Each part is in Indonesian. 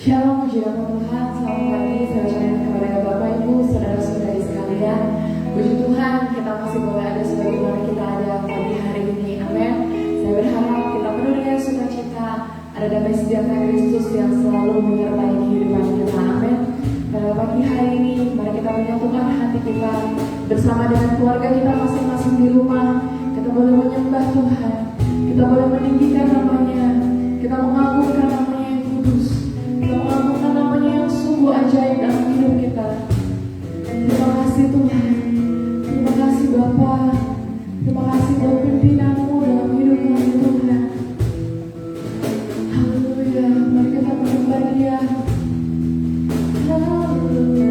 Shalom, puji nama Tuhan. Selamat pagi, saya ucapkan kepada Bapak Ibu, saudara-saudari sekalian. Puji Tuhan, kita masih boleh ada sebagaimana kita ada pagi hari ini. Amin. Saya berharap kita penuh dengan sukacita, ada damai sejahtera Kristus yang selalu menyertai kehidupan kita. Amin. Pada pagi hari ini, mari kita menyatukan hati kita bersama dengan keluarga kita masing-masing di rumah. Kita boleh menyembah Tuhan, kita boleh meninggikan namanya, kita mengagungkan namanya yang kudus, kita mengagungkan namanya yang sungguh ajaib dalam hidup kita. Terima kasih Tuhan, terima kasih Bapa, terima kasih buat pimpinanmu dalam hidup kami Tuhan. Haleluya, mari kita menyembah Dia. Haleluya.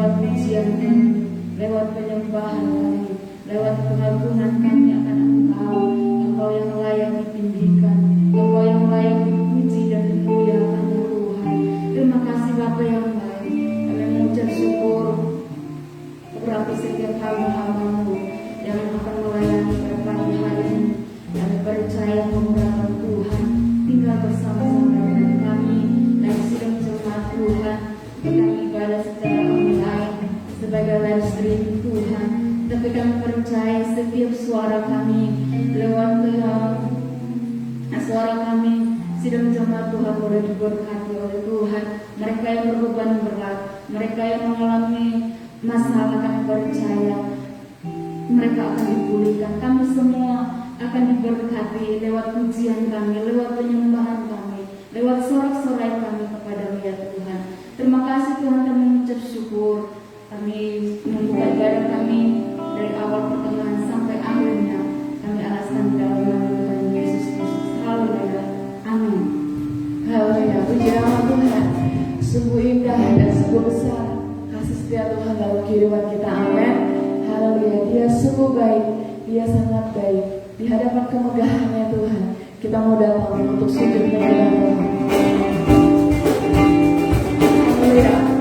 lewat pujian kami, lewat penyembahan kami, lewat pengagungan kami akan Engkau, Engkau yang layak ditinggikan, Engkau yang layak dipuji dan dimuliakan ya Tuhan. Terima kasih Bapa yang baik, kami mengucap syukur berarti setiap hamba-hamba-Mu yang akan melayani pada pagi hari ini. Kami percaya menggunakan Tuhan tinggal bersama-sama dengan kami dan sidang jemaat Tuhan. Kita ibadah secara online sebagai live streaming Tuhan, tapi kami percaya setiap suara kami lewat suara kami sidang jemaat Tuhan boleh diberkati oleh Tuhan. Mereka yang berbeban berat, mereka yang mengalami masalah, kami percaya mereka akan dipulihkan. Kami semua akan diberkati lewat pujian kami, lewat penyembahan kami, lewat sorak-sorai kami kepada-Mu ya Tuhan. Terima kasih Tuhan, kami mengucap syukur. Kami membuka ibadah kami dari awal pertengahan sampai akhirnya. Kami alaskan dalam nama Tuhan Yesus Kristus. Haleluya. Amin. Haleluya. Puji nama Tuhan. Sungguh indah dan sungguh besar kasih setia Tuhan dalam kehidupan kita. Amin. Haleluya. Dia sungguh baik. Dia sangat baik. Di hadapan kemegahannya Tuhan, kita mau datang untuk sujud menyembah Tuhan. Haleluya.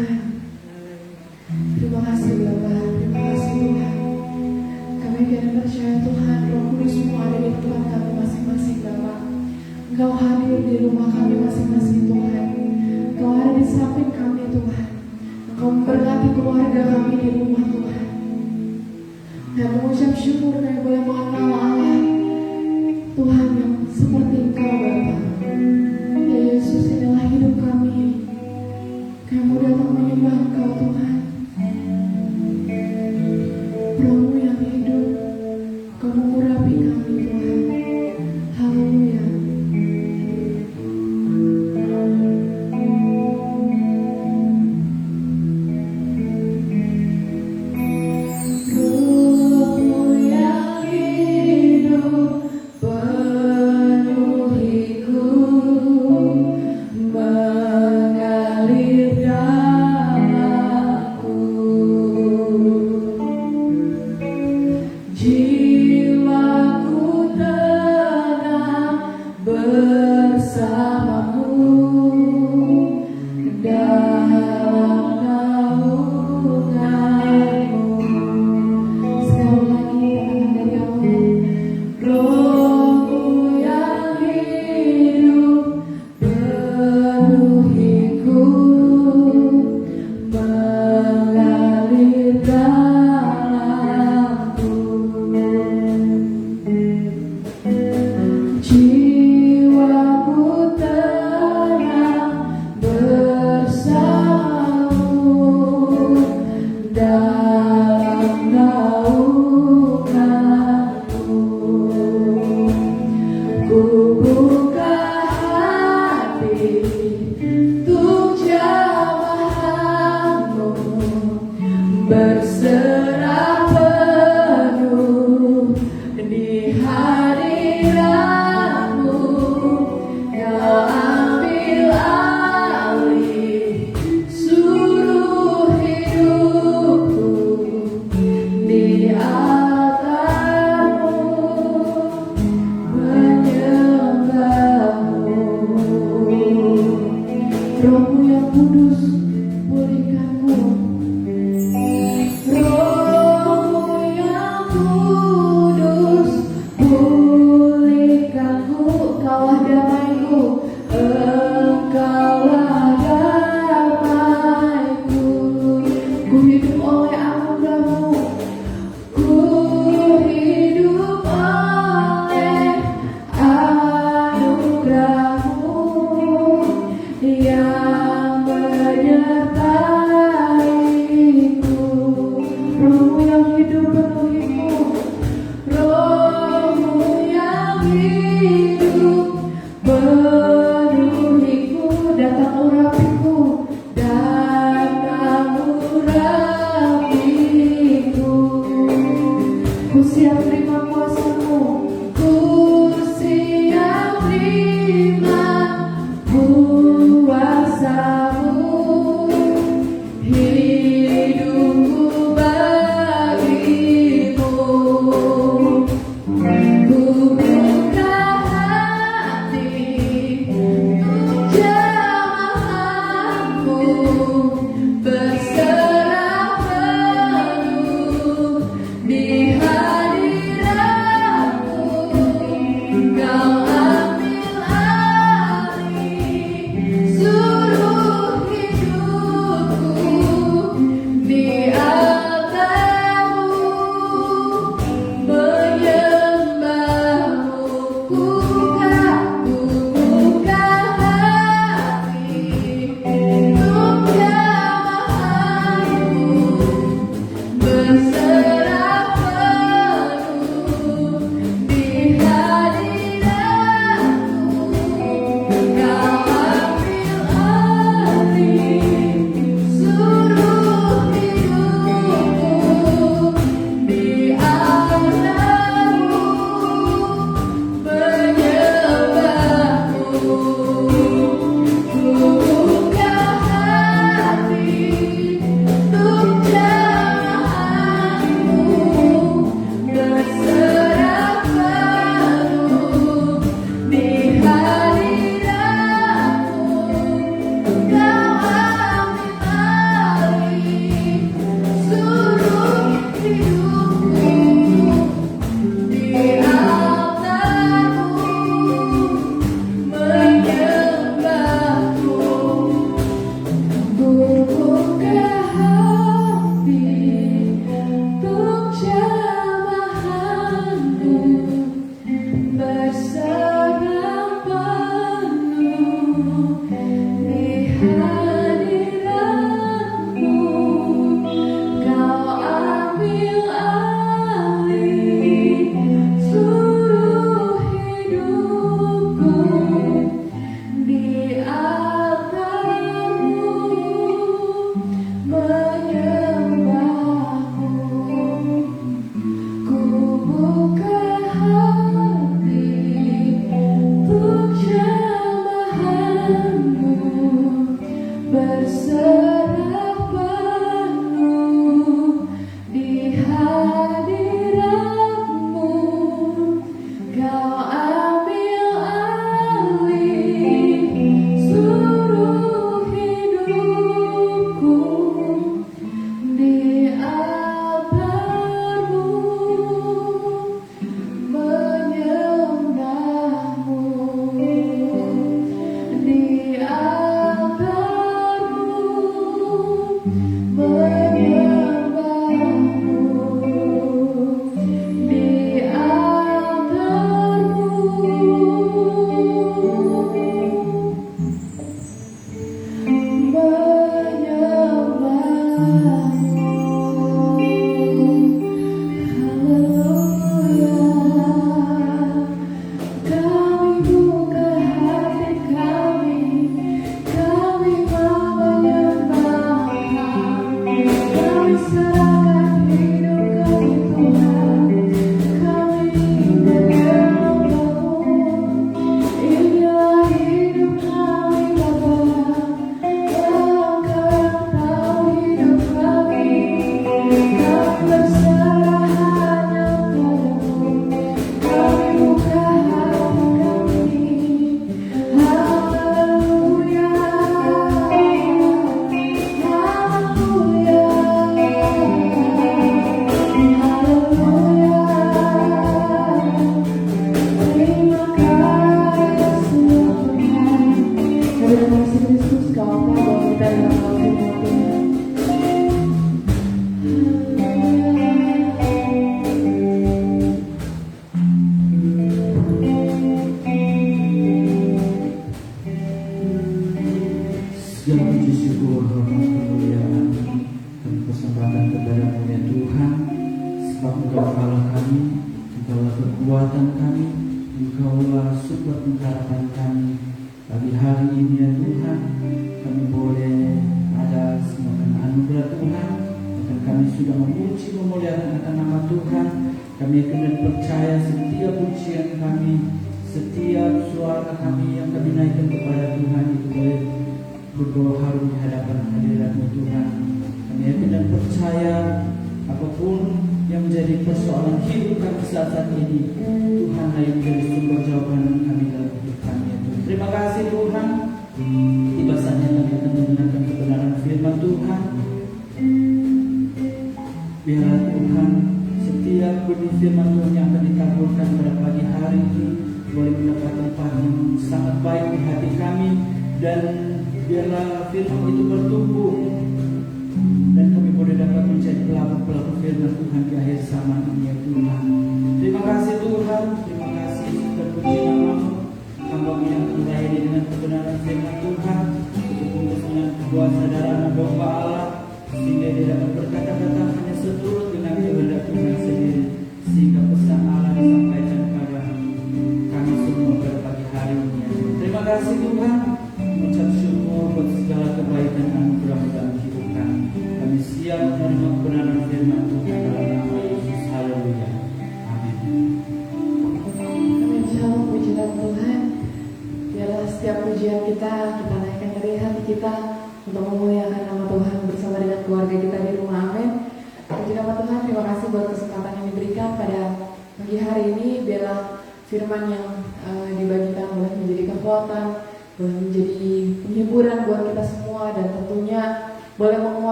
Tuhan. Terima kasih Bapa, terima kasih Tuhan. Kami akan percaya Tuhan, Roh Kudus-Mu ada di tempat kami masing-masing Bapa. Engkau hadir di rumah kami masing-masing Tuhan. Engkau ada di samping kami Tuhan. Engkau memberkati keluarga kami di rumah Tuhan. Dan mengucap syukur kami boleh mengenal Allah Tuhan yang seperti Engkau Bapa. Ya Yesus, inilah hidup kami. Kami mau datang menyembah Engkau Tuhan. Roh-Mu yang hidup, Kau mengurapi kami Tuhan. Haleluya. Roh-Mu yang kudus, pulihkanku.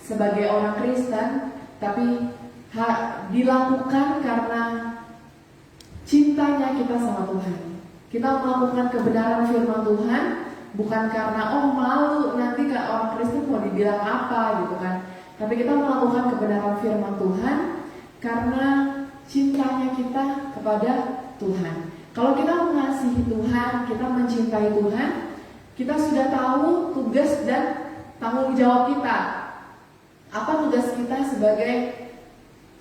Sebagai orang Kristen, tapi dilakukan karena cintanya kita sama Tuhan. Kita melakukan kebenaran firman Tuhan bukan karena malu nanti ke orang Kristen mau dibilang apa gitu kan. Tapi kita melakukan kebenaran firman Tuhan karena cintanya kita kepada Tuhan. Kalau kita mengasihi Tuhan, kita mencintai Tuhan, kita sudah tahu tugas dan tanggung jawab kita. Apa tugas kita sebagai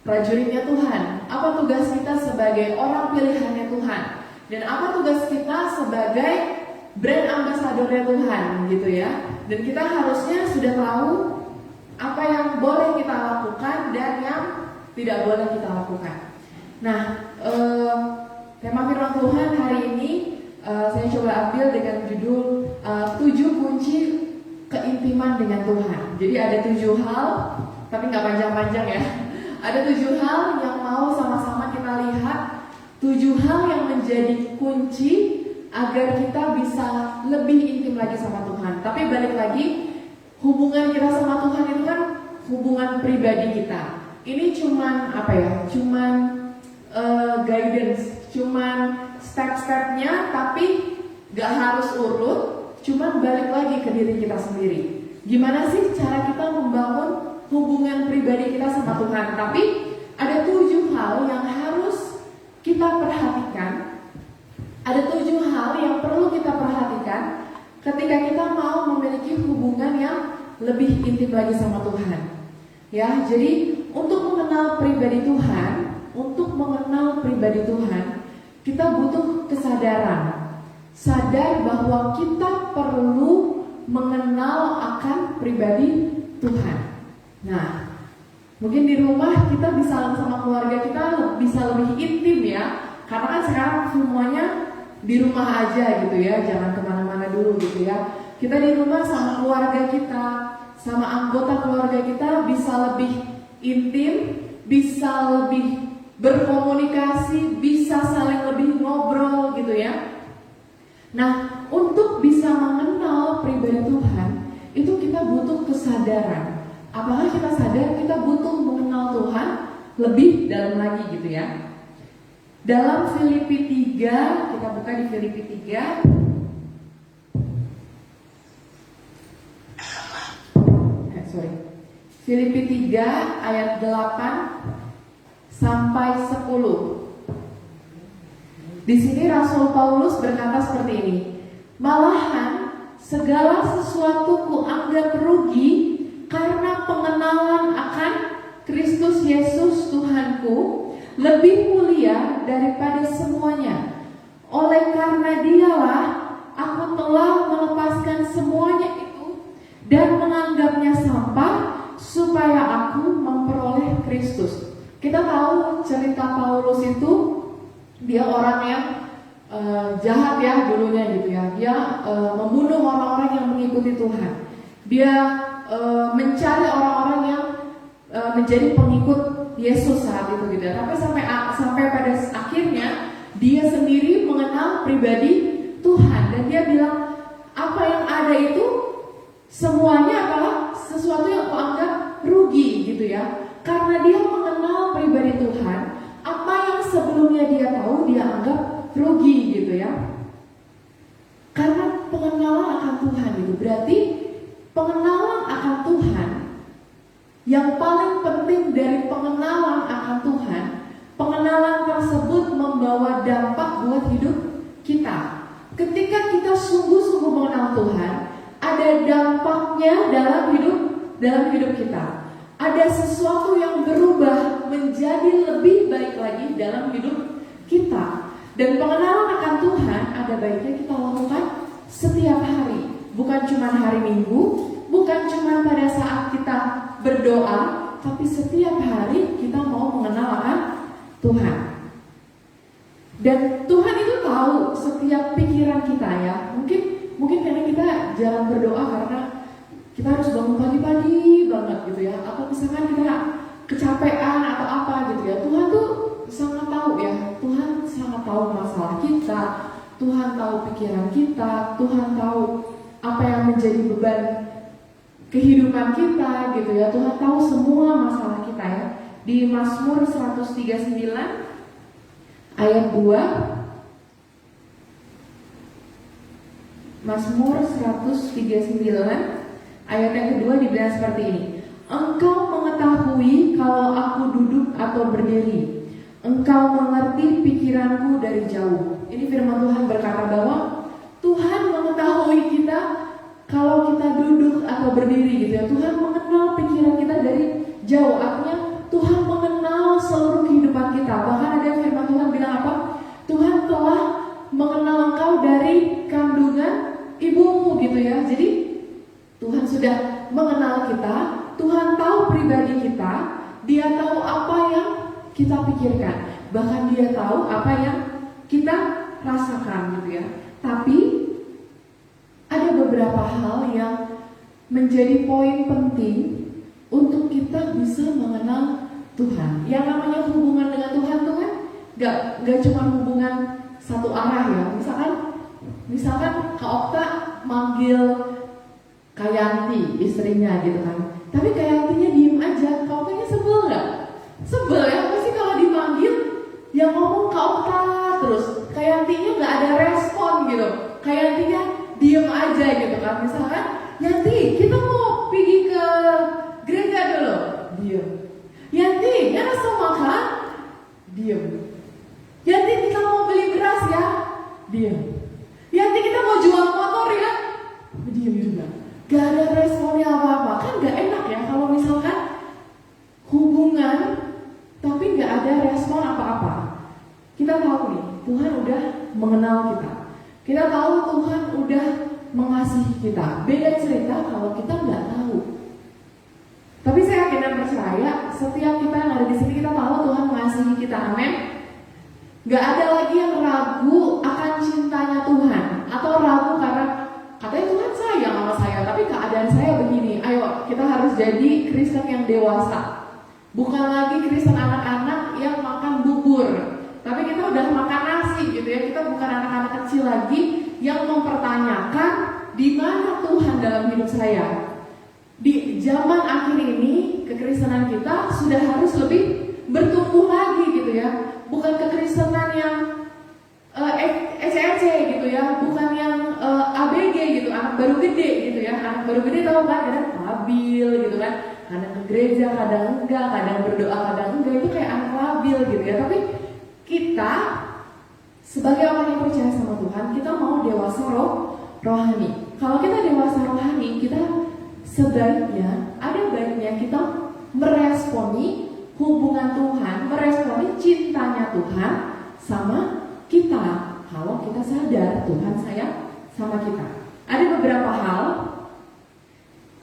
prajuritnya Tuhan? Apa tugas kita sebagai orang pilihannya Tuhan? Dan apa tugas kita sebagai brand ambassadornya Tuhan gitu ya? Dan kita harusnya sudah tahu apa yang boleh kita lakukan dan yang tidak boleh kita lakukan. Nah, tema firman Tuhan hari ini saya coba ambil dengan judul 7 kunci keintiman dengan Tuhan. Jadi ada 7 hal, tapi nggak panjang-panjang ya. Ada 7 hal yang mau sama-sama kita lihat 7 hal yang menjadi kunci agar kita bisa lebih intim lagi sama Tuhan. Tapi balik lagi, hubungan kita sama Tuhan itu kan hubungan pribadi kita. Ini cuman apa ya? Cuman guidance, cuman step-stepnya, tapi gak harus urut. Cuman balik lagi ke diri kita sendiri. Gimana sih cara kita membangun hubungan pribadi kita sama Tuhan? Tapi ada 7 hal yang harus kita perhatikan. Ada 7 hal yang perlu kita perhatikan ketika kita mau memiliki hubungan yang lebih intim lagi sama Tuhan. Ya, jadi untuk mengenal pribadi Tuhan, kita butuh kesadaran. Sadar bahwa kita perlu mengenal akan pribadi Tuhan. Nah, mungkin di rumah kita bisa sama keluarga kita bisa lebih intim ya. Karena kan sekarang semuanya di rumah aja gitu ya, jangan kemana-mana dulu gitu ya. Kita di rumah sama keluarga kita, sama anggota keluarga kita bisa lebih intim, bisa lebih berkomunikasi, bisa saling lebih ngobrol gitu ya. Nah, untuk bisa mengenal pribadi Tuhan, itu kita butuh kesadaran. Apakah kita sadar kita butuh mengenal Tuhan lebih dalam lagi gitu ya. Dalam Filipi 3, kita buka di Filipi 3. Filipi 3 ayat 8 sampai 10. Di sini Rasul Paulus berkata seperti ini. Malahan segala sesuatu kuanggap rugi karena pengenalan akan Kristus Yesus Tuhanku lebih mulia daripada semuanya. Oleh karena Dialah aku telah melepaskan semuanya itu dan menganggapnya sampah supaya aku memperoleh Kristus. Kita tahu cerita Paulus itu, dia orang yang jahat ya dulunya gitu ya. Dia membunuh orang-orang yang mengikuti Tuhan. Dia mencari orang-orang yang menjadi pengikut Yesus saat itu gitu. Tapi sampai pada akhirnya dia sendiri mengenal pribadi Tuhan dan dia bilang apa yang ada itu semuanya adalah sesuatu yang kuanggap rugi gitu ya. Karena dia mengenal pribadi Tuhan, apa yang sebelumnya dia tahu dia anggap rugi gitu ya. Karena pengenalan akan Tuhan itu berarti pengenalan akan Tuhan. Yang paling penting dari pengenalan akan Tuhan, pengenalan tersebut membawa dampak buat hidup kita. Ketika kita sungguh-sungguh mengenal Tuhan, ada dampaknya dalam hidup kita. Ada sesuatu yang berubah menjadi lebih baik lagi dalam hidup kita. Dan pengenalan akan Tuhan ada baiknya kita lakukan setiap hari. Bukan cuma hari Minggu, bukan cuma pada saat kita berdoa, tapi setiap hari kita mau mengenal akan Tuhan. Dan Tuhan itu tahu setiap pikiran kita ya. Mungkin karena kita jarang berdoa karena kita harus bangun pagi-pagi banget gitu ya. Atau misalkan kita kecapean atau apa gitu ya. Tuhan tuh sangat tahu ya. Tuhan sangat tahu masalah kita. Tuhan tahu pikiran kita. Tuhan tahu apa yang menjadi beban kehidupan kita gitu ya. Tuhan tahu semua masalah kita ya. Di Mazmur 139 ayat 2. Mazmur 139 ayat yang kedua dibilang seperti ini. Engkau mengetahui kalau aku duduk atau berdiri. Engkau mengerti pikiranku dari jauh. Ini firman Tuhan berkata bahwa Tuhan mengetahui kita kalau kita duduk atau berdiri gitu ya. Tuhan mengenal pikiran kita dari jauh. Artinya Tuhan mengenal seluruh kehidupan kita. Bahkan ada firman Tuhan bilang apa? Tuhan telah mengenal engkau dari kandungan ibumu gitu ya. Jadi Tuhan sudah mengenal kita, Tuhan tahu pribadi kita, Dia tahu apa yang kita pikirkan, bahkan Dia tahu apa yang kita rasakan gitu ya. Tapi ada beberapa hal yang menjadi poin penting untuk kita bisa mengenal Tuhan. Yang namanya hubungan dengan Tuhan tuh kan Nggak cuma hubungan satu arah ya. Misalkan Kak Okta manggil Kak Yanti, istrinya gitu kan. Tapi Kak Yantinya diem aja, Kak Oktanya sebel nggak? Sebel ya, pasti kalau dipanggil yang ngomong Kak Okta terus. Kak Yantinya nggak ada respon gitu. Kak Yantinya diem aja gitu kan. Misalkan, Yanti kita mau pergi ke gereja dulu, diem. Yanti, ya langsung makan, diem. Yanti kita mau beli beras ya, diem. Yanti kita mau jual motor ya, diem juga. Gak ada responnya apa-apa, kan gak enak ya kalau misalkan hubungan tapi gak ada respon apa-apa. Kita tahu nih, Tuhan udah mengenal kita. Kita tahu Tuhan udah mengasihi kita. Beda cerita kalau kita gak tahu. Tapi saya yakin dan percaya, setiap kita yang ada di sini kita tahu Tuhan mengasihi kita. Amin. Gak ada lagi yang ragu akan cintanya Tuhan, atau ragu karena katanya Tuhan sayang sama saya, tapi keadaan saya begini. Ayo, kita harus jadi Kristen yang dewasa. Bukan lagi Kristen anak-anak yang makan bubur, tapi kita udah makan nasi gitu ya. Kita bukan anak-anak kecil lagi yang mempertanyakan di mana Tuhan dalam hidup saya. Di zaman akhir ini, kekristenan kita sudah harus lebih bertumbuh lagi gitu ya. Bukan kekristenan yang ECEC gitu ya, bukan yang ABG gitu, anak baru gede gitu ya. Anak baru gede tahu kan, kadang labil gitu kan, kadang ke gereja, kadang enggak, kadang berdoa, kadang enggak, itu kayak anak labil gitu ya. Tapi kita sebagai orang yang percaya sama Tuhan, kita mau dewasa rohani. Kalau kita dewasa rohani, kita sebaiknya, ada baiknya kita meresponi hubungan Tuhan, meresponi cintanya Tuhan sama kita. Kalau kita sadar Tuhan sayang sama kita. Ada beberapa hal,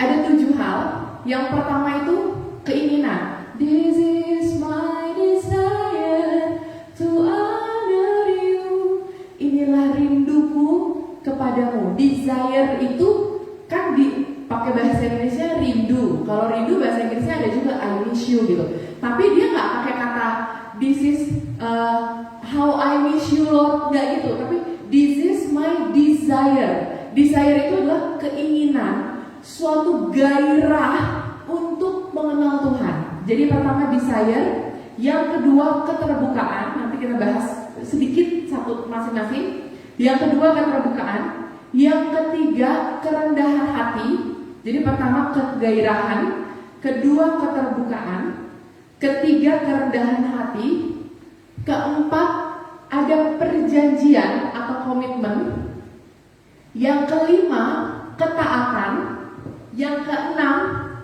ada 7 hal. Yang pertama itu keinginan. This is my desire to honor you. Inilah rinduku kepadamu. Desire itu kan dipakai bahasa Indonesia rindu. Kalau rindu bahasa Inggrisnya ada juga I miss you gitu. Tapi dia nggak pakai kata this is how I miss you Lord, nggak gitu. Tapi this is my desire. Desire itu adalah keinginan, suatu gairah untuk mengenal Tuhan. Jadi pertama desire, yang kedua keterbukaan. Nanti kita bahas sedikit satu masing-masing. Yang kedua keterbukaan, yang ketiga kerendahan hati. Jadi pertama kegairahan, kedua keterbukaan, ketiga kerendahan hati, keempat ada perjanjian atau komitmen, yang kelima ketaatan, yang keenam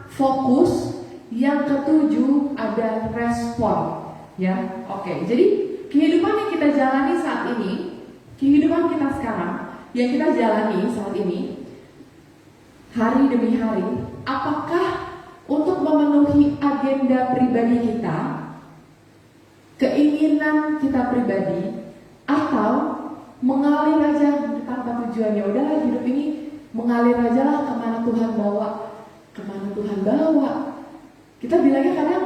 fokus, yang ketujuh ada respon. Ya, oke. Jadi kehidupan yang kita jalani saat ini, kehidupan kita sekarang yang kita jalani saat ini, hari demi hari, apakah untuk memenuhi agenda pribadi kita, keinginan kita pribadi, atau mengalir aja tanpa tujuannya? Udahlah, hidup ini mengalir aja lah, kemana Tuhan bawa, kemana Tuhan bawa. Kita bilangnya kadang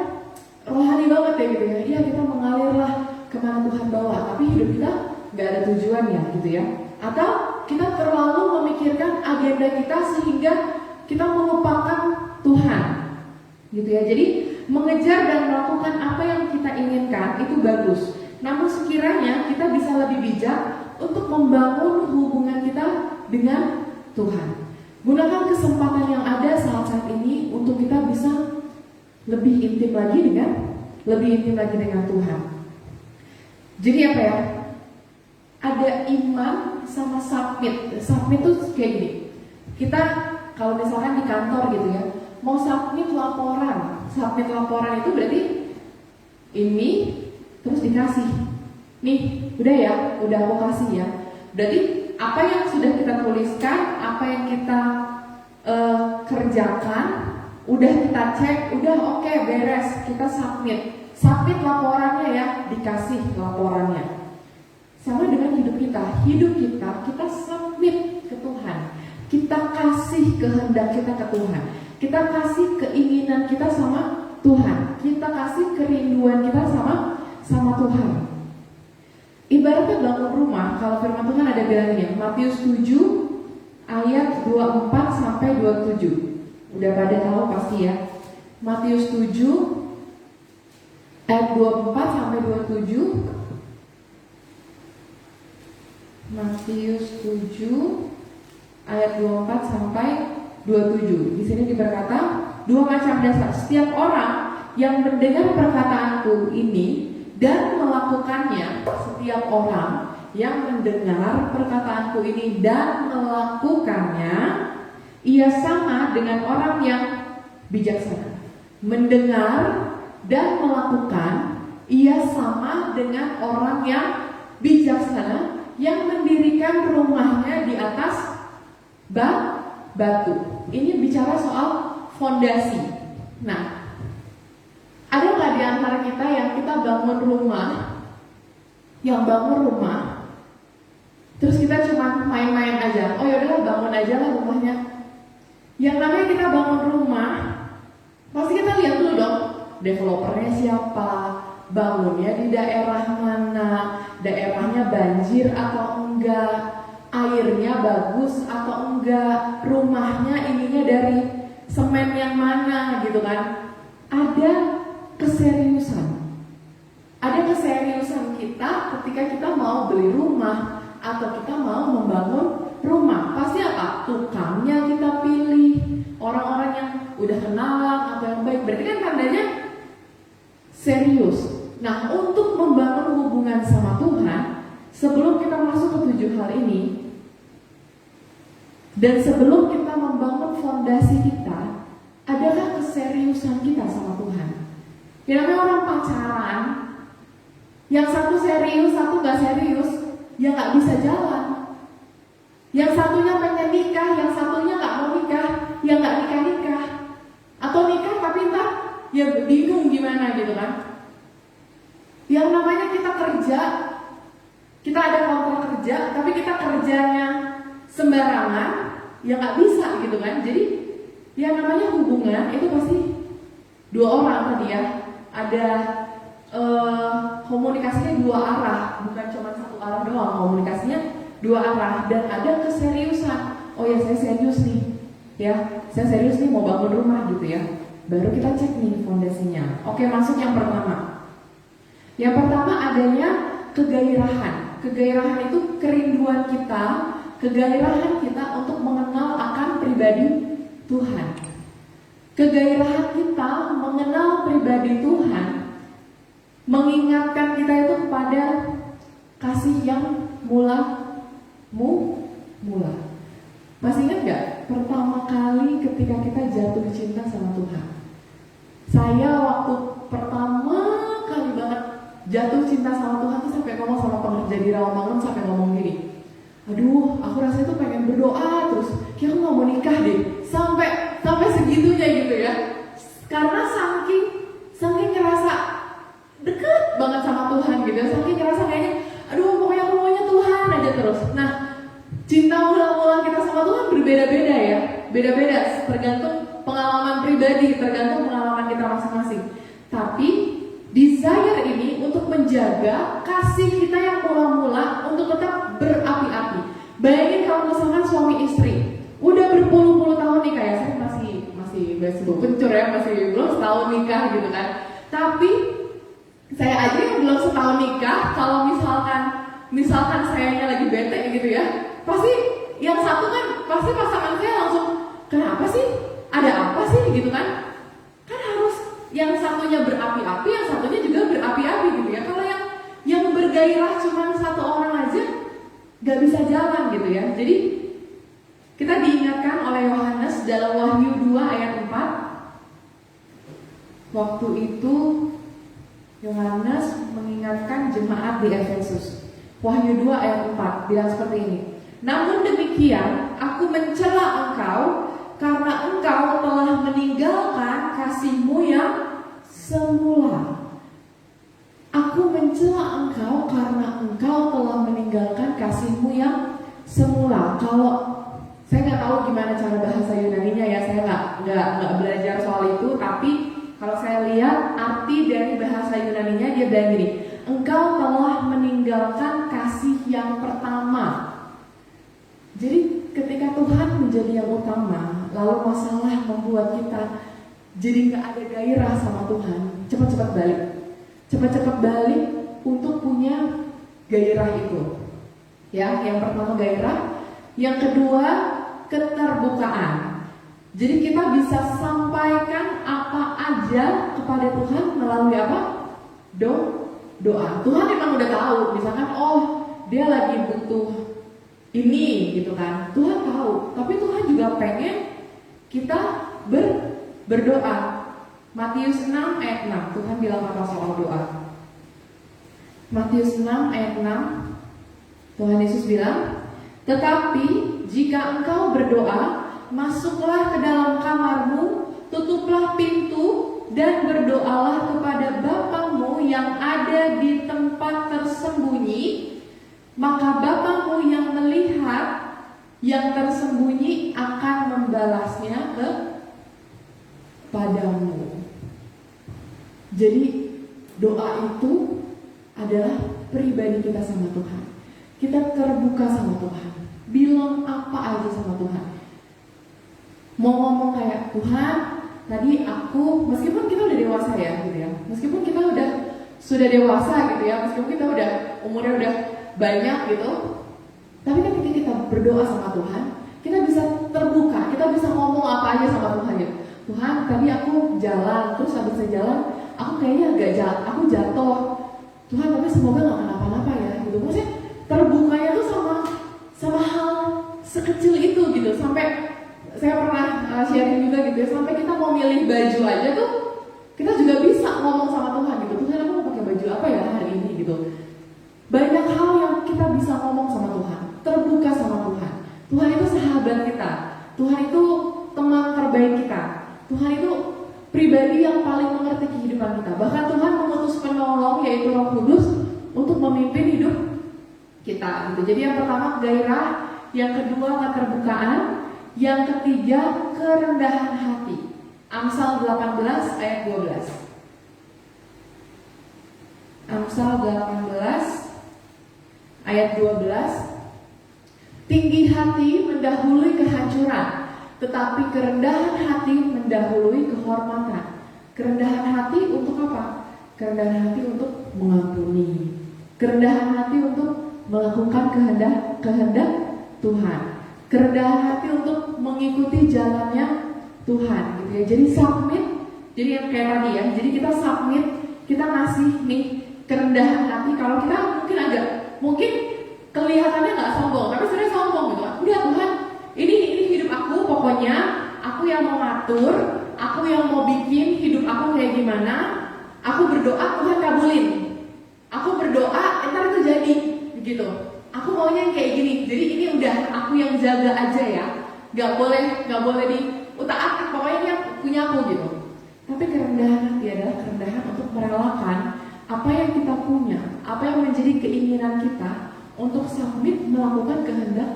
rohani banget ya gitu ya. Iya, kita mengalir lah kemana Tuhan bawa, tapi hidup kita gak ada tujuannya gitu ya. Atau kita terlalu memikirkan agenda kita sehingga kita melupakan Tuhan gitu ya. Jadi mengejar dan melakukan apa yang kita inginkan itu bagus. Namun sekiranya kita bisa lebih bijak untuk membangun hubungan kita dengan Tuhan. Gunakan kesempatan yang ada saat-saat ini untuk kita bisa lebih intim lagi dengan Tuhan. Jadi apa ya? Ada iman sama submit. Submit itu kayak gini. Kita kalau misalkan di kantor gitu ya, mau submit laporan. Submit laporan itu berarti ini terus dikasih. Nih, udah ya, udah aku kasih ya. Berarti apa yang sudah kita tuliskan, apa yang kita kerjakan, udah kita cek, udah oke, beres, kita submit. Submit laporannya ya, dikasih laporannya. Sama dengan hidup kita kita submit ke Tuhan. Kita kasih kehendak kita ke Tuhan. Kita kasih keinginan kita sama Tuhan. Kita kasih kerinduan kita sama Tuhan. Ibaratnya bangun rumah, kalau firman Tuhan ada bilangnya, Matius 7 ayat 24 sampai 27. Udah pada tahu pasti ya. Matius 7 ayat 24 sampai 27. Matius 7 ayat 24 sampai 27. Di sini berkata, dua macam dasar. Setiap orang yang mendengar perkataanku ini dan melakukannya, setiap orang yang mendengar perkataanku ini dan melakukannya, ia sama dengan orang yang bijaksana. Mendengar dan melakukan, ia sama dengan orang yang bijaksana yang mendirikan rumahnya di atas batu. Ini bicara soal fondasi. Nah, ada nggak di antara kita yang kita bangun rumah, terus kita cuma main-main aja? Oh yaudahlah, bangun aja lah rumahnya. Yang namanya kita bangun rumah, pasti kita lihat dulu dong, developernya siapa, bangunnya di daerah mana, daerahnya banjir atau enggak, airnya bagus atau enggak, rumahnya ininya dari semen yang mana gitu kan. Ada keseriusan kita ketika kita mau beli rumah atau kita mau membangun rumah. Pasti apa? Tukangnya kita pilih, orang-orang yang udah kenalan atau yang baik. Berarti kan tandanya serius. Nah, untuk membangun hubungan sama Tuhan, sebelum kita masuk ke 7 hal ini, dan sebelum kita membangun fondasi kita, adakah keseriusan kita sama Tuhan? Ya namanya orang pacaran, yang satu serius, satu gak serius, ya gak bisa jalan. Yang satunya pengen nikah, yang satunya gak mau nikah, ya gak nikah-nikah. Atau nikah tapi ntar ya bingung gimana gitu kan. Yang namanya kita kerja, kita ada kontrak kerja, tapi kita kerjanya sembarangan, ya gak bisa gitu kan. Jadi yang namanya hubungan itu pasti dua orang tadi ya. Ada komunikasinya dua arah, bukan cuma satu arah doang. Komunikasinya dua arah dan ada keseriusan. Oh ya, saya serius nih, ya saya serius nih mau bangun rumah gitu ya. Baru kita cek nih fondasinya. Oke, masuk yang pertama. Yang pertama adanya kegairahan. Kegairahan itu kerinduan kita, kegairahan kita untuk mengenal akan pribadi Tuhan. Kegairahan kita mengenal pribadi Tuhan mengingatkan kita itu kepada kasih yang mula. Masih ingat gak pertama kali ketika kita jatuh cinta sama Tuhan? Saya waktu pertama kali banget jatuh cinta sama Tuhan tuh sampai ngomong sama pengerja di Rawamangun, sampai ngomong gini, aduh aku rasanya tuh pengen berdoa terus, kayak aku gak mau nikah deh. Sampai segitunya gitu ya. Karena saking ngerasa deket banget sama Tuhan gitu ya. Saking ngerasa kayaknya, aduh pokoknya aku maunya Tuhan aja terus. Nah, cinta mula-mula kita sama Tuhan berbeda-beda ya. Beda-beda tergantung pengalaman pribadi, tergantung pengalaman kita masing-masing. Tapi desire ini untuk menjaga kasih kita yang mula-mula untuk tetap berapi-api. Bayangin kalau misalkan suami istri udah berpuluh-puluh tahun nikah ya, saya masih pencur ya, masih belum setahun nikah gitu kan. Tapi saya aja yang belum setahun nikah, kalau misalkan sayanya lagi bete gitu ya, pasti yang satu kan, pasti pasangan saya langsung, kenapa sih? Ada apa sih gitu kan? Kan harus yang satunya berapi-api, yang satunya juga berapi-api gitu ya. Kalau yang bergairah cuma satu orang aja gak bisa jalan gitu ya. Jadi kita diingatkan oleh Yohanes dalam Wahyu 2 ayat 4. Waktu itu Yohanes mengingatkan jemaat di Efesus. Wahyu 2 ayat 4 bilang seperti ini. Namun demikian, aku mencela engkau karena engkau telah meninggalkan kasihmu yang semula. Aku mencela engkau karena engkau telah meninggalkan kasihmu yang semula. Kalau saya nggak tahu gimana cara bahasa Yunaninya ya, saya nggak belajar soal itu. Tapi kalau saya lihat arti dari bahasa Yunaninya, dia bilang gini, engkau telah meninggalkan yang pertama. Jadi ketika Tuhan menjadi yang utama, lalu masalah membuat kita jadi gak ada gairah sama Tuhan, cepat-cepat balik. Cepat-cepat balik untuk punya gairah itu. Ya, yang pertama gairah, yang kedua keterbukaan. Jadi kita bisa sampaikan apa aja kepada Tuhan melalui apa? Doa. Tuhan memang udah tahu, misalkan dia lagi butuh ini gitu kan. Tuhan tahu, tapi Tuhan juga pengen kita berdoa. Matius 6 ayat 6, Tuhan bilang apa soal doa? Matius 6 ayat 6, Tuhan Yesus bilang, tetapi jika engkau berdoa, masuklah ke dalam kamarmu, tutuplah pintu, dan berdoalah kepada Bapamu yang ada di tempat tersembunyi, maka Bapamu yang melihat yang tersembunyi akan membalasnya kepadamu. Jadi doa itu adalah pribadi kita sama Tuhan. Kita terbuka sama Tuhan, bilang apa aja sama Tuhan. Mau ngomong kayak, Tuhan, tadi aku, meskipun kita udah dewasa ya gitu ya, meskipun kita sudah dewasa gitu ya, meskipun kita udah umurnya udah banyak gitu, tapi ketika kita berdoa sama Tuhan, kita bisa terbuka, kita bisa ngomong apa aja sama Tuhan gitu. Tuhan, tadi aku jalan, terus habis saya jalan, aku kayaknya aku jatuh. Tuhan, tapi semoga gak kenapa-napa ya gitu. Maksudnya terbukanya tuh sama hal sekecil itu gitu. Sampai saya pernah sharing juga gitu ya, sampai kita mau milih baju aja tuh kita juga bisa ngomong sama Tuhan gitu. Tuhan, aku mau pakai baju apa ya hari ini gitu. Banyak hal yang kita bisa ngomong sama Tuhan, terbuka sama Tuhan. Tuhan itu sahabat kita, Tuhan itu teman terbaik kita, Tuhan itu pribadi yang paling mengerti kehidupan kita. Bahkan Tuhan mengutus penolong yaitu Roh Kudus untuk memimpin hidup kita gitu. Jadi yang pertama gairah, yang kedua keterbukaan, yang ketiga kerendahan hati. Amsal 18 ayat 12. Amsal 18 ayat 12. Tinggi hati mendahului kehancuran, tetapi kerendahan hati mendahului kehormatan. Kerendahan hati untuk apa? Kerendahan hati untuk mengampuni. Kerendahan hati untuk melakukan kehendak Tuhan. Kerendahan hati untuk mengikuti jalannya Tuhan gitu ya. Jadi submit, jadi yang kayak tadi ya. Jadi kita submit, kita ngasih nih kerendahan hati. Kalau kita mungkin kelihatannya nggak sombong, tapi sebenarnya sombong gitu. Udah Tuhan, ini hidup aku, pokoknya aku yang mau ngatur, aku yang mau bikin hidup aku kayak gimana. Aku berdoa, Tuhan kabulin. Aku berdoa, ntar itu jadi gitu. Aku maunya yang kayak gini. Jadi ini udah aku yang jaga aja ya. Gak boleh diutak-atik, pokoknya ini yang punya aku gitu. Tapi kerendahan hati adalah kerendahan untuk merelakan apa yang kita punya, apa yang menjadi keinginan kita untuk submit melakukan kehendak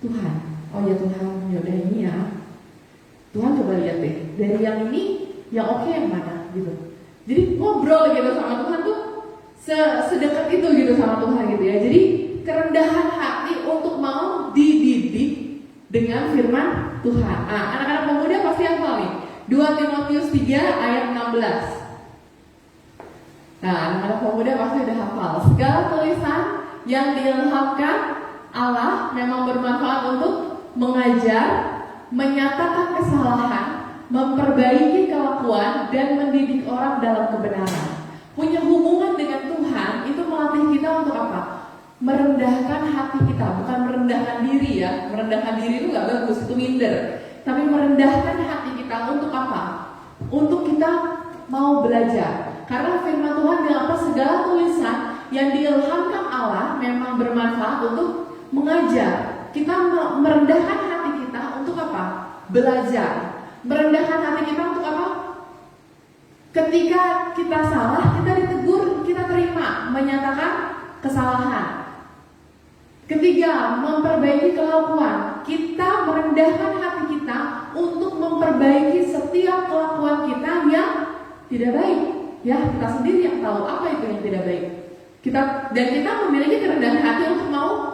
Tuhan. Oh ya Tuhan, yaudah ini ya. Tuhan coba lihat deh, dari yang ini yang oke yang mana gitu. Jadi ngobrol gitu sama Tuhan tuh sedekat itu gitu sama Tuhan gitu ya. Jadi kerendahan hati untuk mau dididik dengan firman Tuhan. Anak-anak pemuda pasti hafal nih 2 Timotius 3 ayat 16. Anak-anak pemuda pasti udah hafal. Segala tulisan yang diilhamkan Allah memang bermanfaat untuk mengajar, menyatakan kesalahan, memperbaiki kelakuan, dan mendidik orang dalam kebenaran. Punya hubungan dengan Tuhan itu melatih kita untuk apa? Merendahkan hati kita, bukan merendahkan diri ya. Merendahkan diri itu gak bagus, itu minder. Tapi merendahkan hati kita untuk apa? Untuk kita mau belajar. Karena firman Tuhan bilang apa? Segala tulisan yang diilhamkan Allah memang bermanfaat untuk mengajar. Kita merendahkan hati kita untuk apa? Belajar. Merendahkan hati kita untuk apa? Ketika kita salah, kita ditegur, kita terima, menyatakan kesalahan. Ketiga, memperbaiki kelakuan. Kita merendahkan hati kita untuk memperbaiki setiap kelakuan kita yang tidak baik. Ya, kita sendiri yang tahu apa itu yang tidak baik. Kita memiliki kerendahan hati untuk mau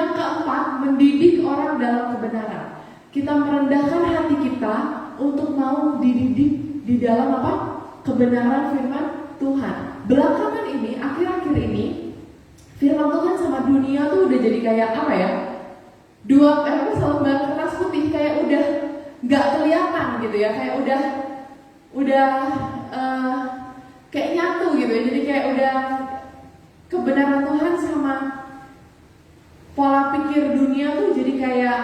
Yang keempat, mendidik orang dalam kebenaran. Kita merendahkan hati kita untuk mau dididik di dalam apa? Kebenaran firman Tuhan. Belakangan ini, akhir-akhir ini, firman Tuhan sama dunia tuh udah jadi kayak apa ya? Dua selembar kertas putih, kayak udah nggak kelihatan gitu ya, kayak udah kayak nyatu gitu ya. Jadi kayak udah kebenaran Tuhan sama pola pikir dunia tuh jadi kayak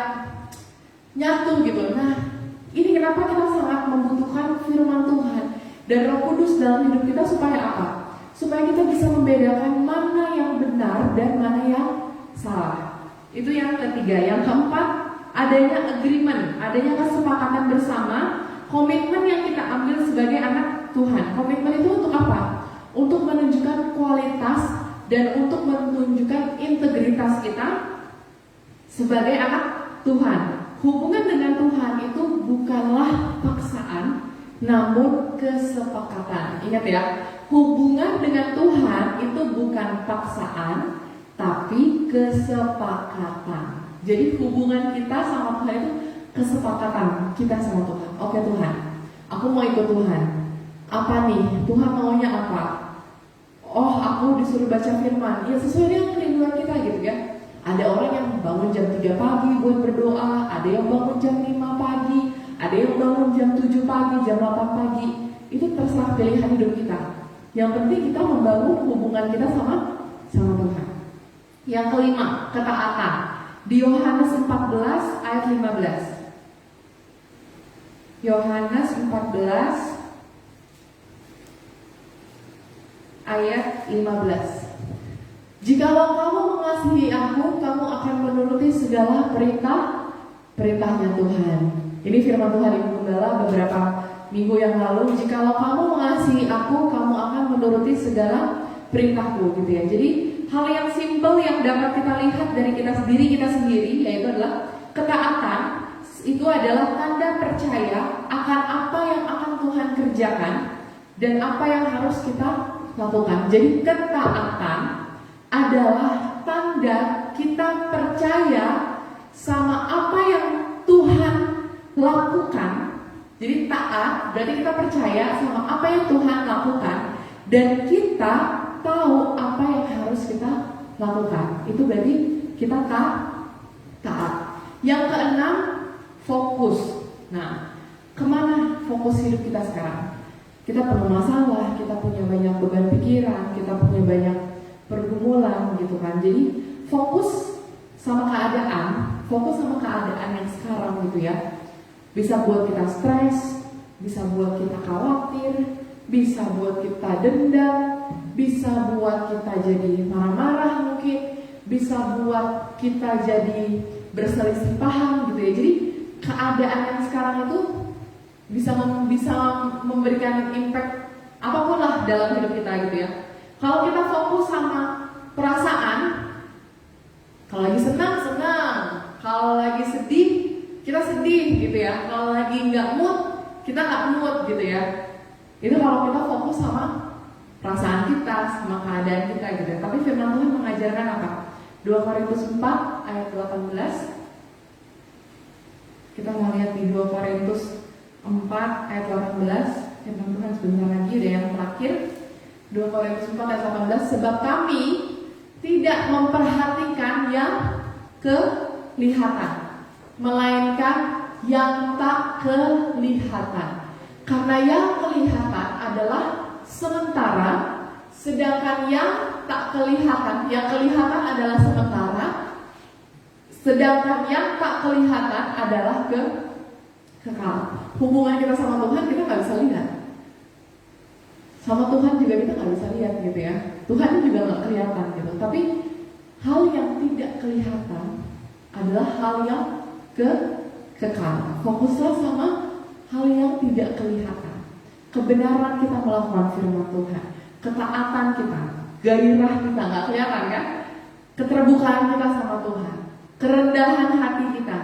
nyatu gitu. Nah, ini kenapa kita sangat membutuhkan firman Tuhan dan Roh Kudus dalam hidup kita supaya apa? Supaya kita bisa membedakan mana yang benar dan mana yang salah. Itu yang ketiga. Yang keempat, adanya agreement, adanya kesepakatan bersama, komitmen yang kita ambil sebagai anak Tuhan. Komitmen itu untuk apa? Untuk menunjukkan kualitas dan untuk menunjukkan integritas kita sebagai anak Tuhan. Hubungan dengan Tuhan itu bukanlah paksaan, namun kesepakatan. Ingat ya, hubungan dengan Tuhan itu bukan paksaan, tapi kesepakatan. Jadi hubungan kita sama Tuhan itu kesepakatan kita sama Tuhan. Oke Tuhan, aku mau ikut Tuhan. Apa nih? Tuhan maunya apa? Oh, aku disuruh baca firman. Ya sesuai dengan kerinduan kita gitu ya. Ada orang yang bangun jam 3 pagi buat berdoa, ada yang bangun jam 5 pagi, ada yang bangun jam 7 pagi, jam 8 pagi. Itu terserah pilihan hidup kita. Yang penting kita membangun hubungan kita sama Tuhan. Yang kelima, ketaatan. Di Yohanes 14 ayat 15. Yohanes 14 ayat 15. Jikalau kamu mengasihi aku, kamu akan menuruti segala perintahnya Tuhan. Ini firman Tuhan Ibu Gembala beberapa minggu yang lalu. Jikalau kamu mengasihi aku, kamu akan menuruti segala perintahku, gitu ya. Jadi hal yang simpel yang dapat kita lihat dari kita sendiri yaitu adalah ketaatan. Itu adalah tanda percaya akan apa yang akan Tuhan kerjakan dan apa yang harus kita lakukan. Jadi ketaatan adalah tanda kita percaya sama apa yang Tuhan lakukan. Jadi taat berarti kita percaya sama apa yang Tuhan lakukan dan kita tahu apa yang harus kita lakukan. Itu berarti kita taat. Yang keenam, fokus. Nah, kemana fokus hidup kita sekarang? Kita penuh masalah, kita punya banyak beban pikiran, kita punya banyak pergumulan gitu kan. Jadi fokus sama keadaan yang sekarang gitu ya. Bisa buat kita stres, bisa buat kita khawatir, bisa buat kita dendam, bisa buat kita jadi marah-marah mungkin, bisa buat kita jadi berselisih paham gitu ya. Jadi keadaan yang sekarang itu bisa memberikan impact apapun lah dalam hidup kita gitu ya. Kalau kita fokus sama perasaan, kalau lagi senang, kalau lagi sedih, kita sedih gitu ya. Kalau lagi nggak mood, kita nggak mood gitu ya. Itu kalau kita fokus sama perasaan kita, sama keadaan kita gitu ya. Tapi firman Tuhan mengajarkan apa? 2 Korintus 4 ayat 18. Kita mau lihat di 2 Korintus 4 ayat 18. Firman Tuhan sebentar lagi udah yang terakhir. 2 Korintus 4 ayat 18. Sebab kami tidak memperhatikan yang kelihatan, melainkan yang tak kelihatan. Karena yang kelihatan adalah sementara, sedangkan yang tak kelihatan, adalah sementara, sedangkan yang tak kelihatan adalah kekal. Hubungan kita sama Tuhan kita nggak bisa lihat. Sama Tuhan juga kita nggak bisa lihat gitu ya. Tuhan juga nggak kelihatan gitu. Tapi hal yang tidak kelihatan adalah hal yang kekal. Fokuslah sama hal yang tidak kelihatan. Kebenaran kita melakukan firman Tuhan, ketaatan kita, gairah kita nggak kelihatan kan? Keterbukaan kita sama Tuhan, kerendahan hati kita,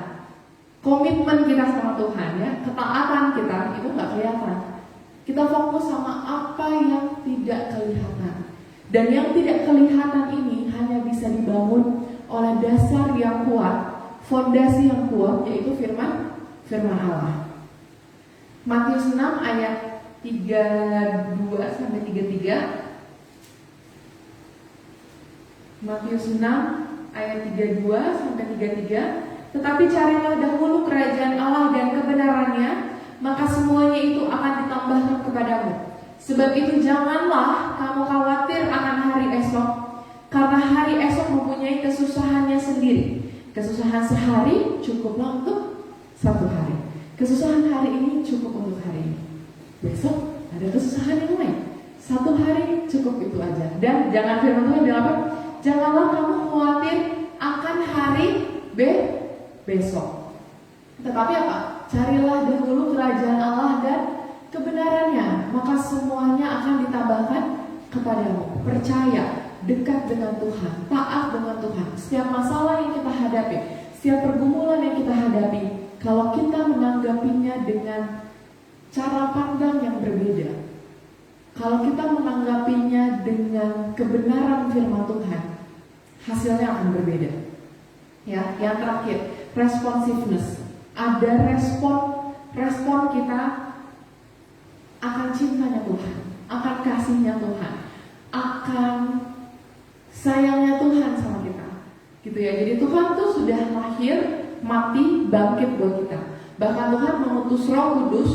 komitmen kita sama Tuhan ya, ketaatan kita itu nggak kelihatan. Kita fokus sama apa yang tidak kelihatan. Dan yang tidak kelihatan ini hanya bisa dibangun oleh dasar yang fondasi yang kuat, yaitu firman Allah. Matius 6 ayat 32 sampai 33. Matius 6 ayat 32 sampai 33. Tetapi carilah dahulu kerajaan Allah dan kebenarannya, maka semuanya itu akan ditambahkan kepadamu. Sebab itu janganlah kamu khawatir akan hari esok, karena hari esok mempunyai kesusahannya sendiri. Kesusahan sehari cukuplah untuk satu hari. Kesusahan hari ini cukup untuk hari ini. Besok ada kesusahan yang lain. Satu hari cukup itu aja. Dan jangan firman Tuhan bilang apa? Janganlah kamu khawatir akan hari besok. Tetapi apa? Carilah dahulu kerajaan Allah dan kebenarannya, maka semuanya akan ditambahkan kepadamu. Percaya, dekat dengan Tuhan, taat dengan Tuhan. Setiap masalah yang kita hadapi, setiap pergumulan yang kita hadapi, kalau kita menanggapinya dengan cara pandang yang berbeda, kalau kita menanggapinya dengan kebenaran firman Tuhan, hasilnya akan berbeda. Ya, yang terakhir, responsiveness. Ada respon kita akan cintanya Tuhan, akan kasihnya Tuhan, akan sayangnya Tuhan sama kita, gitu ya. Jadi Tuhan tuh sudah lahir, mati, bangkit buat kita. Bahkan Tuhan mengutus Roh Kudus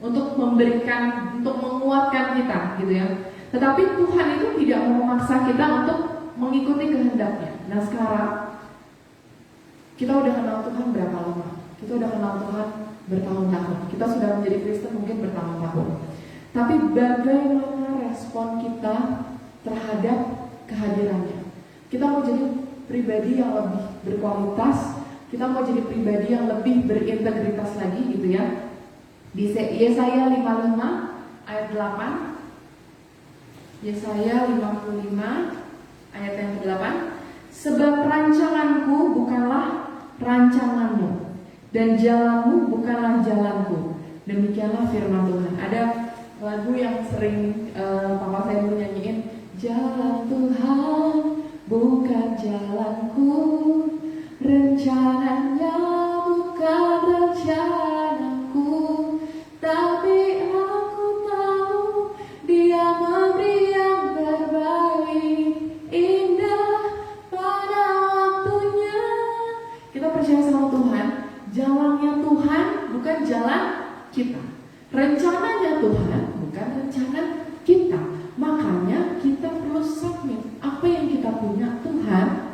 untuk memberikan, untuk menguatkan kita, gitu ya. Tetapi Tuhan itu tidak mau memaksa kita untuk mengikuti kehendaknya. Nah sekarang kita udah kenal Tuhan berapa lama? Kita udah kenal Tuhan bertahun-tahun. Kita sudah menjadi Kristen mungkin bertahun-tahun. Tapi bagaimana respon kita terhadap kehadirannya? Kita mau jadi pribadi yang lebih berkualitas, kita mau jadi pribadi yang lebih berintegritas lagi, gitu ya. Di Yesaya 55 ayat 8. Yesaya 55 ayat yang ke-8. Sebab rancanganku bukanlah rancanganmu, dan jalanmu bukanlah jalanku. Demikianlah firman Tuhan. Ada lagu yang sering papa saya dulu nyanyiin, jalan Tuhan bukan jalanku, rencananya bukan rencanaku, tapi aku tahu Dia memberi yang terbaik, indah pada waktunya. Kita percaya sama Tuhan. Jalannya Tuhan bukan jalan kita. Rencananya Tuhan bukan rencana kita. Makanya kita perlu submit apa yang kita punya. Tuhan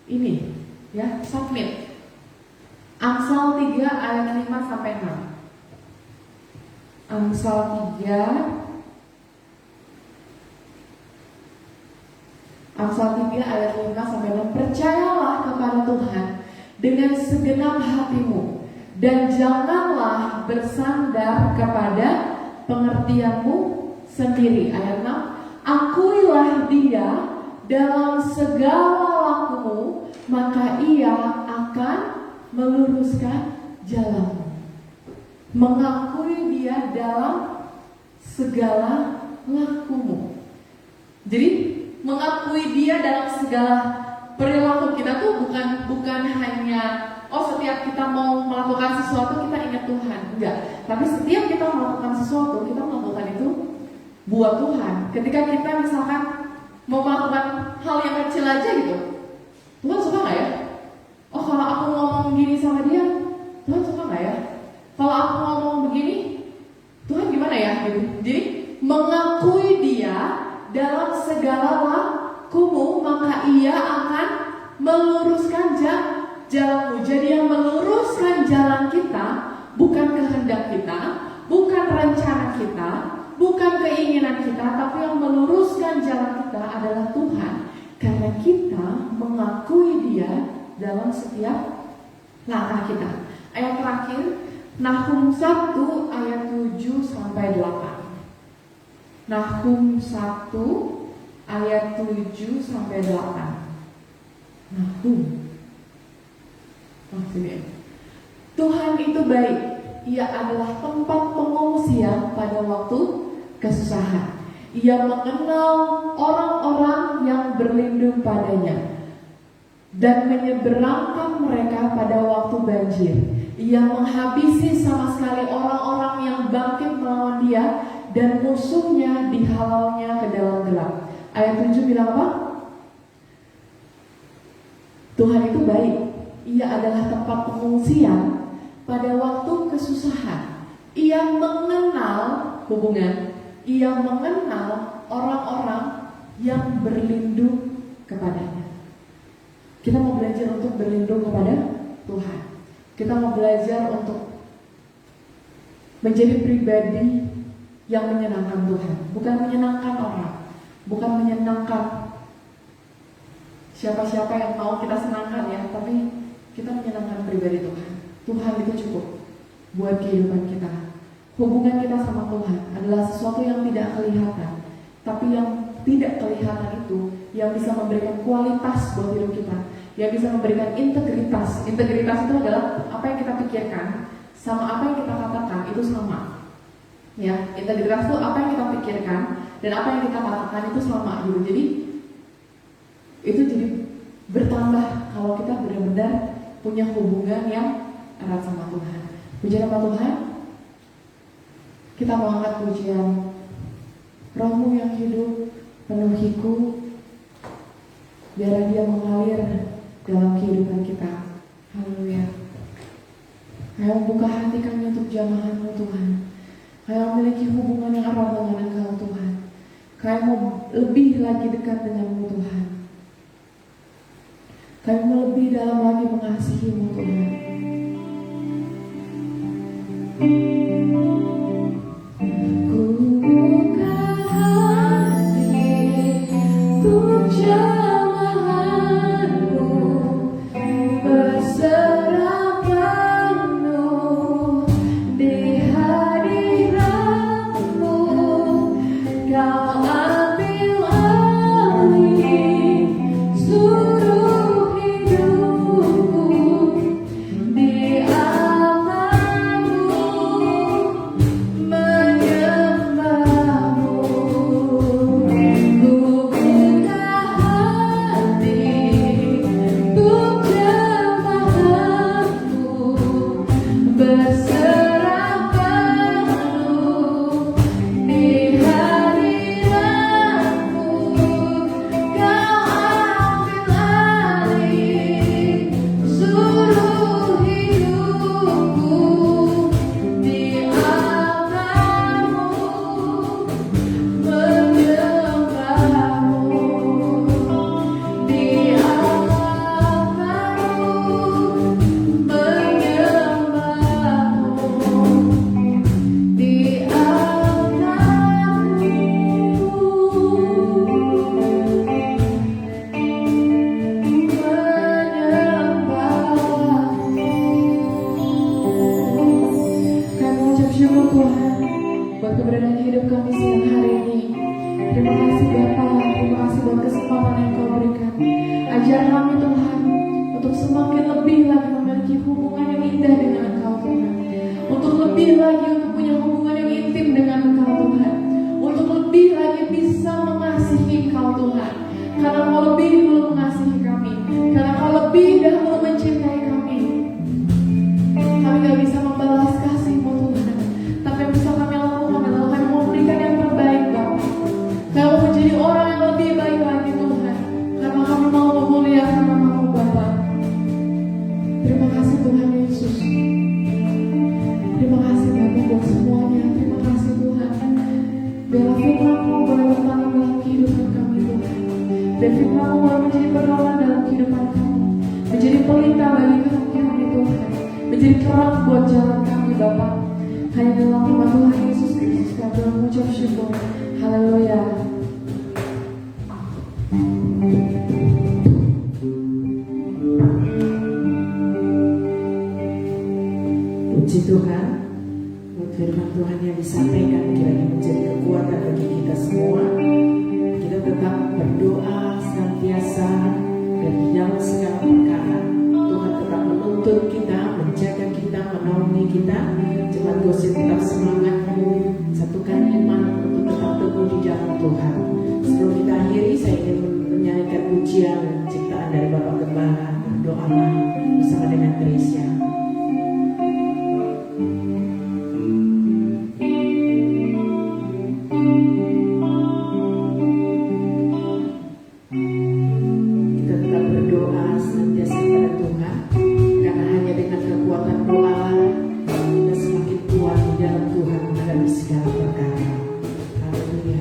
ini ya, submit. Amsal 3 ayat 5 sampai 6. Amsal 3 ayat 5 sampai 6. Percayalah kepada Tuhan dengan segenap hatimu, dan janganlah bersandar kepada pengertianmu sendiri. Ayat 6. Akuilah Dia dalam segala lakumu, maka Ia akan meluruskan jalanmu. Mengakui Dia dalam segala lakumu. Jadi mengakui Dia dalam segala perilaku kita tuh bukan hanya setiap kita mau melakukan sesuatu kita ingat Tuhan, enggak. Tapi setiap kita melakukan sesuatu, kita melakukan itu buat Tuhan. Ketika kita misalkan mau melakukan hal yang kecil aja gitu, Tuhan suka nggak ya? Oh kalau aku ngomong gini sama dia, Tuhan suka nggak ya? Kalau aku ngomong begini, Tuhan gimana ya? Gitu. Jadi mengakui Dia dalam segala lakumu, maka Ia akan meluruskan jalanmu. Jadi yang meluruskan jalan kita bukan kehendak kita, bukan rencana kita, bukan keinginan kita, tapi yang meluruskan jalan kita adalah Tuhan. Karena kita mengakui Dia dalam setiap langkah kita. Ayat terakhir, Nahum 1 ayat 7 sampai 8. Nahum 1 ayat 7 sampai 8. Nahum. Tuhan itu baik. Ia adalah tempat pengungsian pada waktu kesusahan. Ia mengenal orang-orang yang berlindung padanya. dan menyeberangkan mereka pada waktu banjir. Ia menghabisi sama sekali orang-orang yang bangkit melawan dia, dan musuhnya dihalaunya ke dalam gelap. Ayat 7 bilang apa? Tuhan itu baik. Ia adalah tempat pengungsian pada waktu kesusahan. Ia mengenal hubungan. Ia mengenal orang-orang yang berlindung kepadanya. Kita mau belajar untuk berlindung kepada Tuhan. Kita mau belajar untuk menjadi pribadi yang menyenangkan Tuhan. Bukan menyenangkan orang, bukan menyenangkan siapa-siapa yang mau kita senangkan ya, tapi kita menyenangkan pribadi Tuhan. Tuhan itu cukup buat kehidupan kita. Hubungan kita sama Tuhan adalah sesuatu yang tidak kelihatan, tapi yang tidak kelihatan itu yang bisa memberikan kualitas buat hidup kita, yang bisa memberikan integritas. Integritas itu adalah apa yang kita pikirkan sama apa yang kita katakan itu sama. Ya, integritas itu apa yang kita pikirkan dan apa yang kita katakan itu sama gitu. Jadi itu jadi bertambah kalau kita benar-benar punya hubungan yang erat sama Tuhan. Puji nama Tuhan. Kita mau angkat pujian, Rohmu yang hidup penuhiku, biar Dia mengalir dalam kehidupan kita. Haleluya. Ayo buka hati kami untuk jamahan-Mu Tuhan. Ayo memiliki hubungan yang erat dengan Engkau Tuhan. Kami mau lebih lagi dekat dengan-Mu Tuhan. Kami mau lebih dalam lagi mengasihi-Mu Tuhan. Puji Tuhan, firman Tuhan yang disampaikan kiranya menjadi kekuatan bagi kita semua. Kita tetap berdoa senantiasa dan di dalam segala perkara Tuhan tetap menuntun kita, menjaga kita, menaungi kita. Jemaat Gosip tetap semangat, satukan iman untuk tetap teguh di dalam Tuhan. Sebelum kita akhiri, saya ingin menyanyikan pujian ciptaan dari Bapak Gembala. berdoalah bersama dengan Gracia. Kita tetap berdoa senantiasa kepada Tuhan, karena hanya dengan kekuatan doa kita semakin kuat di dalam Tuhan menghadapi segala perkara. Haleluya.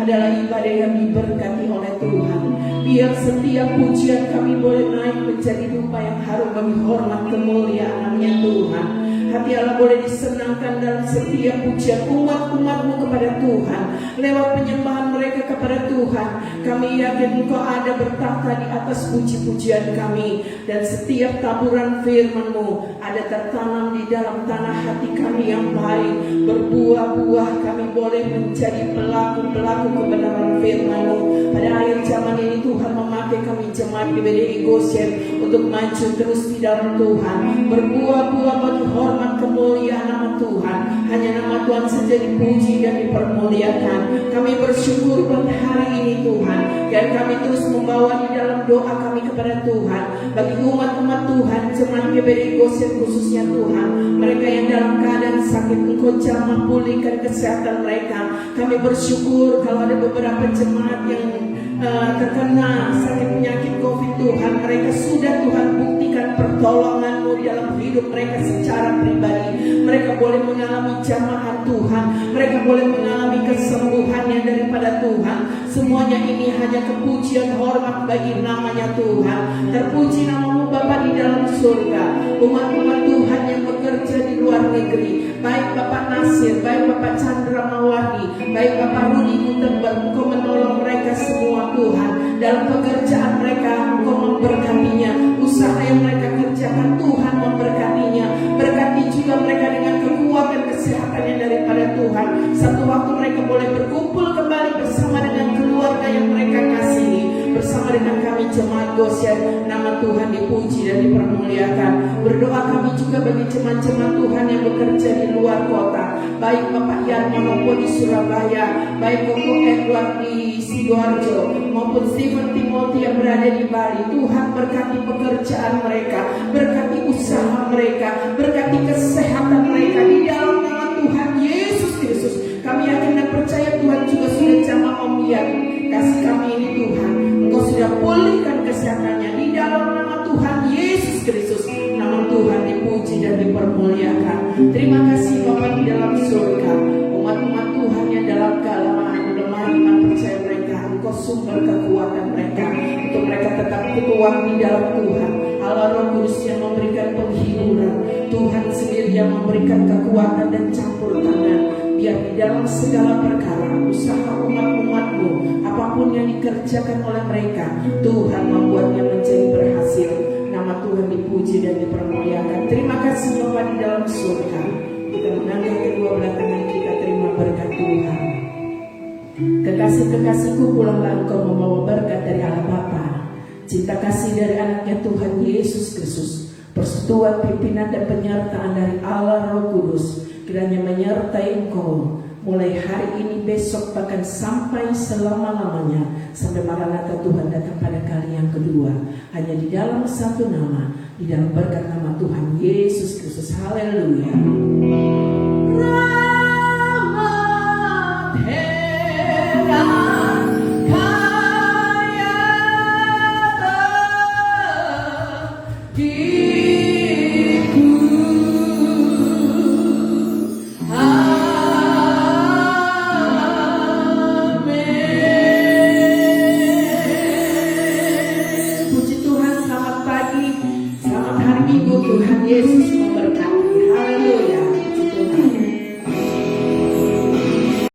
adalah ibadah yang diberkati oleh Tuhan. Biar setiap pujian kami boleh naik menjadi dupa yang harum bagi hormat kemuliaan namanya Tuhan. Hati Allah boleh disenangkan dalam setiap pujian umat-umat-Mu kepada Tuhan. Lewat penyembahan mereka kepada Tuhan, kami yakin Engkau ada bertakhta di atas puji-pujian kami. Dan setiap taburan firman-Mu ada tertanam di dalam tanah hati kami yang baik. Berbuah-buah kami boleh menjadi pelaku-pelaku kebenaran firman-Mu. Pada akhir zaman ini Tuhan memakai kami jemaat GBDI Goshen untuk maju terus di dalam Tuhan. Berbuah-buah bagi hormat kemuliaan nama Tuhan. Hanya nama Tuhan saja dipuji dan dipermuliakan. Kami bersyukur pada hari ini Tuhan, dan kami terus membawa di dalam doa kami kepada Tuhan bagi umat-umat Tuhan, jemaat GBDI Goshen khususnya Tuhan, mereka yang dalam keadaan sakit, Engkau jamah pulihkan kesehatan mereka. Kami bersyukur kalau ada beberapa jemaat yang terkena sakit penyakit COVID Tuhan, mereka sudah Tuhan buktikan pertolongan-Mu dalam hidup mereka secara pribadi. Mereka boleh mengalami jamahan Tuhan, mereka boleh mengalami kesembuhannya daripada Tuhan. Semuanya ini hanya kepujian hormat bagi namanya Tuhan. Terpuji nama-Mu Bapa di dalam surga. Umat-umat Tuhan yang bekerja di luar negeri, baik Bapak Nasir, baik Bapak Chandra Mawadi, baik Bapak Rudi Gutenberg, Engkau menolong mereka semua Tuhan. Dalam pekerjaan mereka Engkau memberkatinya. Usaha yang mereka kerjakan Tuhan memberkatinya. Berkati juga mereka dengan kekuatan kesehatannya daripada Tuhan. Satu waktu mereka boleh berkumpul kembali bersama dengan keluarga yang mereka kasihi, bersama dengan kami jemaat Goshen. Nama Tuhan dipuji dan dipermuliakan. Berdoa kami juga bagi jemaat-jemaat Tuhan yang bekerja di luar kota, baik Bapak Yarma maupun di Surabaya, baik Koko Edward di Sidoarjo maupun Stephen Timothy yang berada di Bali. Tuhan berkati pekerjaan mereka, berkati usaha mereka, berkati kesehatan mereka di dalam nama Tuhan Yesus Kristus. Kami yakin dan percaya Tuhan juga sudah jamah Om Yan kasih kami ini Tuhan. Engkau sudah pulihkan kesehatannya di dalam nama Tuhan Yesus Kristus. Nama Tuhan dipuji dan dipermuliakan. Terima kasih Bapak di dalam surga. Umat-umat Tuhan yang dalam kelemahan iman percaya mereka, Engkau sumber kekuatan mereka untuk mereka tetap kuat di dalam Tuhan. Allah Roh Kudus yang memberikan penghiburan, Tuhan sendiri yang memberikan kekuatan dan campur tangan, biar di dalam segala perkara usaha umat-umat-Mu, apapun yang dikerjakan oleh mereka, Tuhan membuatnya menjadi berhasil. Nama Tuhan dipuji dan dipermuliakan. Terima kasih Bapa di dalam surga. Kita mengangkat kedua belah tangan kita, terima berkat Tuhan. Kekasih-kekasihku, pulanglah engkau membawa berkat dari Allah Bapa, cinta kasih dari anaknya Tuhan Yesus Kristus, persekutuan pimpinan dan penyertaan dari Allah Roh Kudus kiranya menyertai engkau mulai hari ini, besok, bahkan sampai selama-lamanya, sampai Maranatha Tuhan datang pada kali yang kedua. Hanya di dalam satu nama, di dalam berkat nama Tuhan Yesus Kristus. Haleluya. Tuhan Yesus